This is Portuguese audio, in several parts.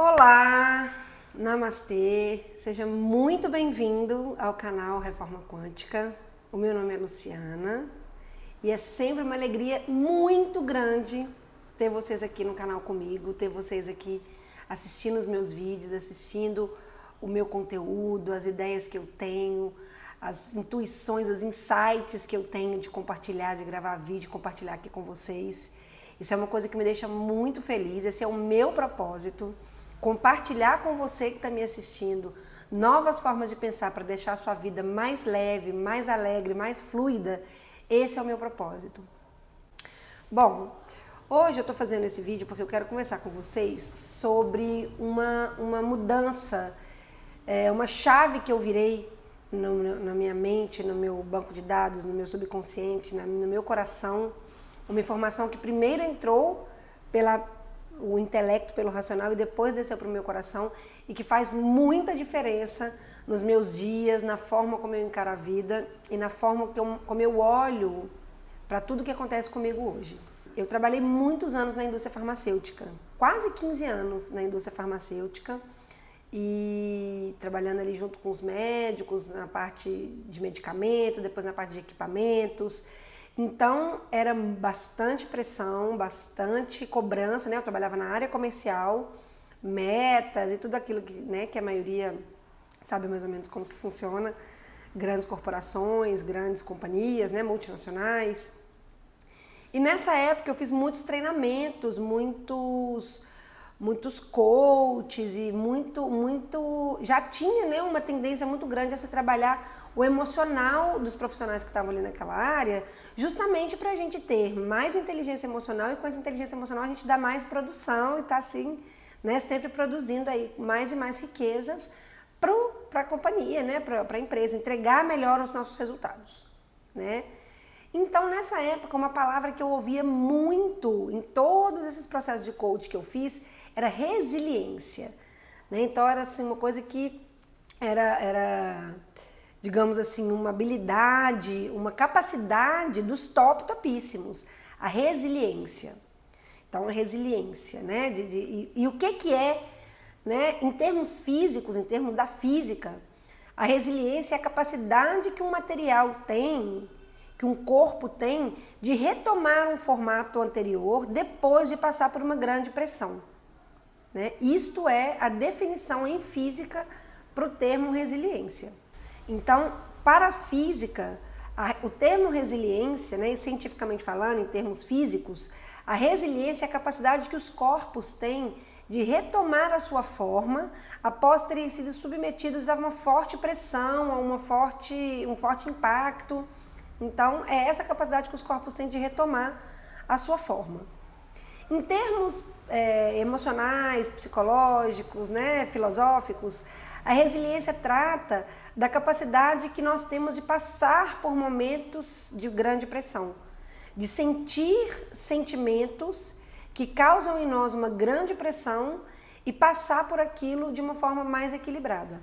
Olá, namastê, seja muito bem-vindo ao canal Reforma Quântica. O meu nome é Luciana e é sempre uma alegria muito grande ter vocês aqui no canal comigo, ter vocês aqui assistindo os meus vídeos, assistindo o meu conteúdo, as ideias que eu tenho, as intuições, os insights que eu tenho de compartilhar, de gravar vídeo, compartilhar aqui com vocês. Isso é uma coisa que me deixa muito feliz, esse é o meu propósito. Compartilhar com você que está me assistindo novas formas de pensar para deixar a sua vida mais leve, mais alegre, mais fluida. Esse é o meu propósito. Bom, hoje eu estou fazendo esse vídeo porque eu quero conversar com vocês sobre uma mudança, uma chave que eu virei na minha mente, no meu banco de dados, no meu subconsciente, no meu coração. Uma informação que primeiro entrou o intelecto, pelo racional, e depois desceu para o meu coração, e que faz muita diferença nos meus dias, na forma como eu encaro a vida e na forma como eu olho para tudo que acontece comigo hoje. Eu trabalhei muitos anos na indústria farmacêutica, quase 15 anos na indústria farmacêutica, e trabalhando ali junto com os médicos, na parte de medicamentos, depois na parte de equipamentos. Então, era bastante pressão, bastante cobrança, né? Eu trabalhava na área comercial, metas e tudo aquilo que a maioria sabe mais ou menos como que funciona. Grandes corporações, grandes companhias, né? Multinacionais. E nessa época eu fiz muitos treinamentos, muitos coaches e já tinha, né, uma tendência muito grande a se trabalhar o emocional dos profissionais que estavam ali naquela área, justamente para a gente ter mais inteligência emocional, e com essa inteligência emocional a gente dá mais produção e tá assim, né, sempre produzindo aí mais e mais riquezas para a companhia, né, para a empresa, entregar melhor os nossos resultados, né? Então, nessa época, uma palavra que eu ouvia muito em todos esses processos de coach que eu fiz era resiliência, né? Então, era assim, uma coisa que era, digamos assim, uma habilidade, uma capacidade dos topíssimos, a resiliência. Então, a resiliência, né? E o que é, né? Em termos físicos, em termos da física, a resiliência é a capacidade que um material tem, que um corpo tem, de retomar um formato anterior depois de passar por uma grande pressão, né? Isto é a definição em física para o termo resiliência. Então, para a física, o termo resiliência, né, cientificamente falando, em termos físicos, a resiliência é a capacidade que os corpos têm de retomar a sua forma após terem sido submetidos a uma forte pressão, a um forte impacto. Então, é essa capacidade que os corpos têm de retomar a sua forma. Em termos emocionais, psicológicos, né, filosóficos, a resiliência trata da capacidade que nós temos de passar por momentos de grande pressão, de sentir sentimentos que causam em nós uma grande pressão e passar por aquilo de uma forma mais equilibrada.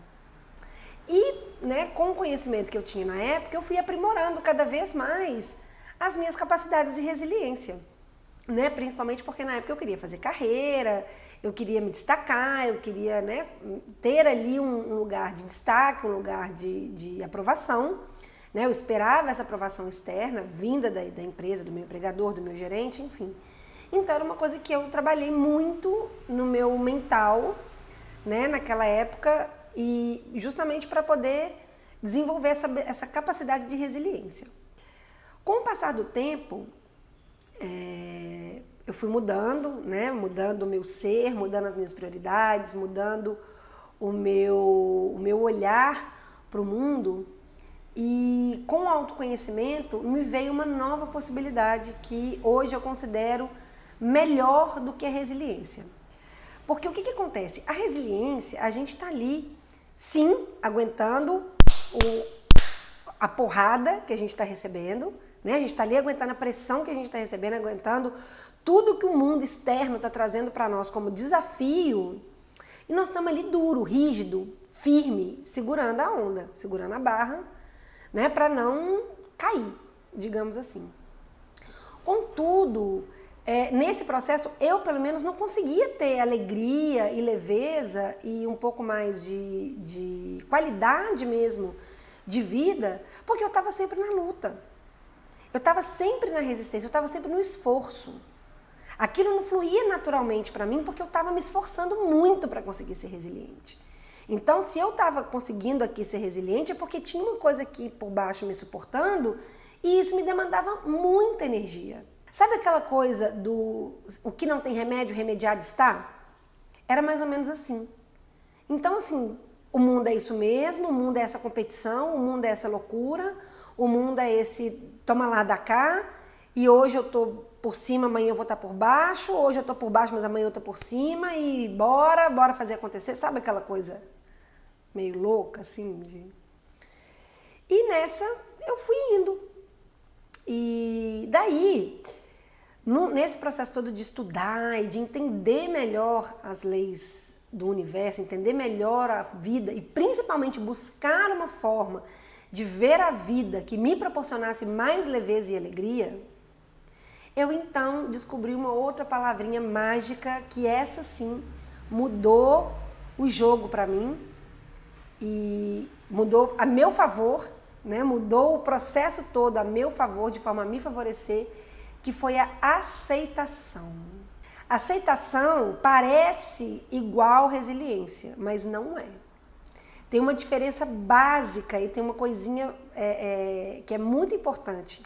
E, né, com o conhecimento que eu tinha na época, eu fui aprimorando cada vez mais as minhas capacidades de resiliência, né? Principalmente porque na época eu queria fazer carreira, eu queria me destacar, eu queria, né, ter ali um lugar de destaque, um lugar de aprovação, né? Eu esperava essa aprovação externa, vinda da empresa, do meu empregador, do meu gerente, enfim. Então era uma coisa que eu trabalhei muito no meu mental, né, naquela época, e justamente para poder desenvolver essa capacidade de resiliência. Com o passar do tempo, eu fui mudando, né, mudando o meu ser, mudando as minhas prioridades, mudando o meu olhar para o mundo, e com o autoconhecimento me veio uma nova possibilidade que hoje eu considero melhor do que a resiliência. Porque o que acontece? A resiliência, a gente está ali, sim, aguentando a porrada que a gente está recebendo, né? A gente está ali aguentando a pressão que a gente está recebendo, aguentando tudo que o mundo externo está trazendo para nós como desafio, e nós estamos ali duro, rígido, firme, segurando a onda, segurando a barra, né? Para não cair, digamos assim. Contudo, nesse processo, eu pelo menos não conseguia ter alegria e leveza e um pouco mais de qualidade mesmo de vida, porque eu estava sempre na luta. Eu estava sempre na resistência, eu estava sempre no esforço. Aquilo não fluía naturalmente para mim porque eu estava me esforçando muito para conseguir ser resiliente. Então, se eu estava conseguindo aqui ser resiliente, é porque tinha uma coisa aqui por baixo me suportando e isso me demandava muita energia. Sabe aquela coisa do o que não tem remédio, remediado está? Era mais ou menos assim. Então, assim, o mundo é isso mesmo, o mundo é essa competição, o mundo é essa loucura, o mundo é esse toma lá da cá, e hoje eu tô por cima, amanhã eu vou estar por baixo, hoje eu tô por baixo, mas amanhã eu tô por cima, e bora fazer acontecer. Sabe aquela coisa meio louca, assim? E nessa eu fui indo. E daí, nesse processo todo de estudar e de entender melhor as leis do universo, entender melhor a vida e principalmente buscar uma forma de ver a vida que me proporcionasse mais leveza e alegria, eu então descobri uma outra palavrinha mágica que essa sim mudou o jogo para mim e mudou a meu favor, né? Mudou o processo todo a meu favor, de forma a me favorecer, que foi a aceitação. Aceitação parece igual resiliência, mas não é. Tem uma diferença básica e tem uma coisinha que é muito importante,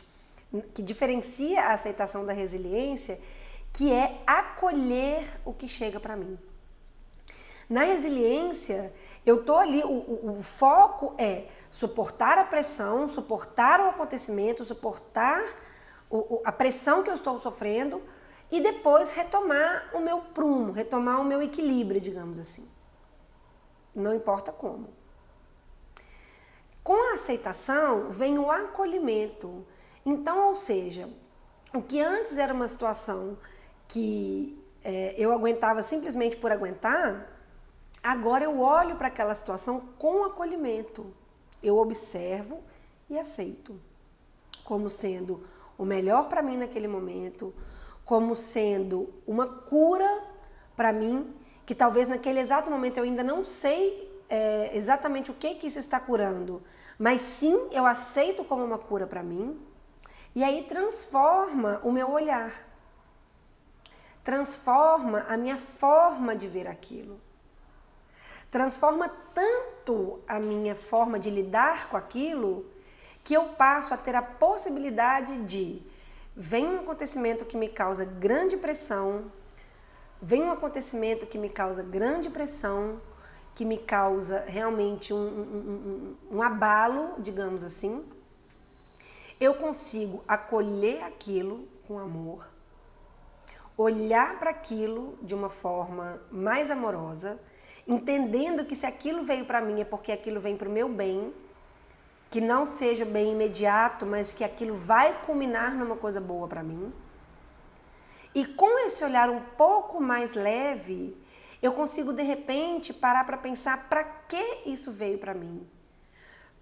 que diferencia a aceitação da resiliência, que é acolher o que chega para mim. Na resiliência, eu tô ali, o foco é suportar a pressão, suportar o acontecimento, suportar a pressão que eu estou sofrendo e depois retomar o meu prumo, retomar o meu equilíbrio, digamos assim. Não importa como. Com a aceitação vem o acolhimento. Então, ou seja, o que antes era uma situação que eu aguentava simplesmente por aguentar, agora eu olho para aquela situação com acolhimento. Eu observo e aceito como sendo o melhor para mim naquele momento, como sendo uma cura para mim, que talvez naquele exato momento eu ainda não sei exatamente o que isso está curando, mas sim eu aceito como uma cura para mim, e aí transforma o meu olhar, transforma a minha forma de ver aquilo. Transforma tanto a minha forma de lidar com aquilo que eu passo a ter a possibilidade de vem um acontecimento que me causa grande pressão, vem um acontecimento que me causa grande pressão, que me causa realmente um abalo, digamos assim. Eu consigo acolher aquilo com amor, olhar para aquilo de uma forma mais amorosa, entendendo que se aquilo veio para mim é porque aquilo vem para o meu bem, que não seja bem imediato, mas que aquilo vai culminar numa coisa boa para mim. E com esse olhar um pouco mais leve, eu consigo de repente parar para pensar para que isso veio para mim.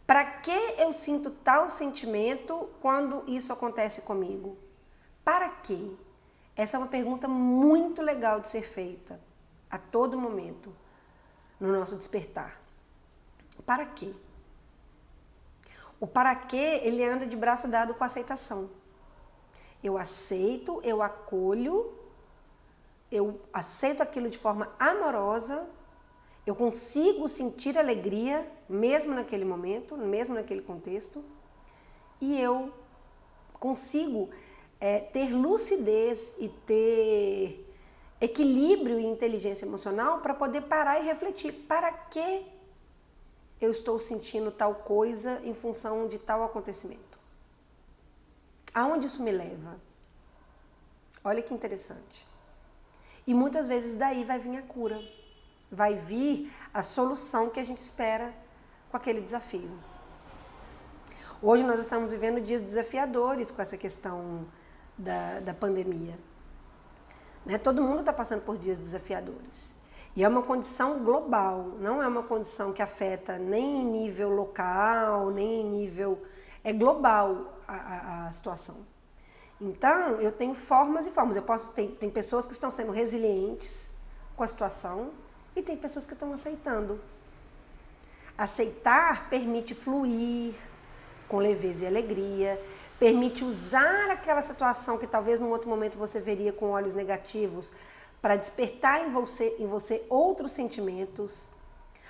Para que eu sinto tal sentimento quando isso acontece comigo? Para quê? Essa é uma pergunta muito legal de ser feita a todo momento no nosso despertar. Para quê? O para quê, ele anda de braço dado com a aceitação. Eu aceito, eu acolho, eu aceito aquilo de forma amorosa, eu consigo sentir alegria mesmo naquele momento, mesmo naquele contexto, e eu consigo ter lucidez e ter equilíbrio e inteligência emocional para poder parar e refletir. Para que eu estou sentindo tal coisa em função de tal acontecimento? Aonde isso me leva? Olha que interessante. E muitas vezes daí vai vir a cura. Vai vir a solução que a gente espera com aquele desafio. Hoje nós estamos vivendo dias desafiadores com essa questão da pandemia. Né? Todo mundo está passando por dias desafiadores. E é uma condição global, não é uma condição que afeta nem em nível local, nem em nível... É global a situação. Então, eu tenho formas e formas. Tem pessoas que estão sendo resilientes com a situação e tem pessoas que estão aceitando. Aceitar permite fluir com leveza e alegria, permite usar aquela situação que talvez num outro momento você veria com olhos negativos para despertar em você outros sentimentos.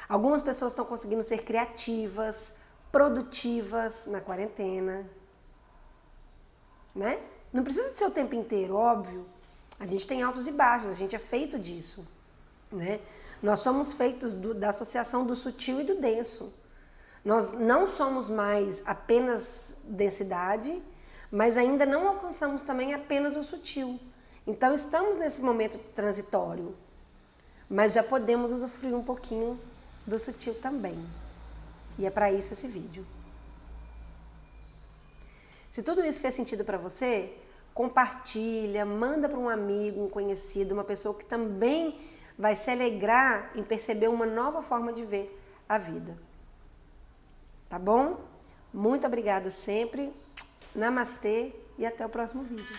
Algumas pessoas estão conseguindo ser criativas, produtivas na quarentena, né? Não precisa de ser o tempo inteiro, óbvio. A gente tem altos e baixos, a gente é feito disso, né? Nós somos feitos da associação do sutil e do denso. Nós não somos mais apenas densidade, mas ainda não alcançamos também apenas o sutil. Então estamos nesse momento transitório, mas já podemos usufruir um pouquinho do sutil também. E é para isso esse vídeo. Se tudo isso fez sentido para você, compartilha, manda para um amigo, um conhecido, uma pessoa que também vai se alegrar em perceber uma nova forma de ver a vida. Tá bom? Muito obrigada sempre. Namastê e até o próximo vídeo.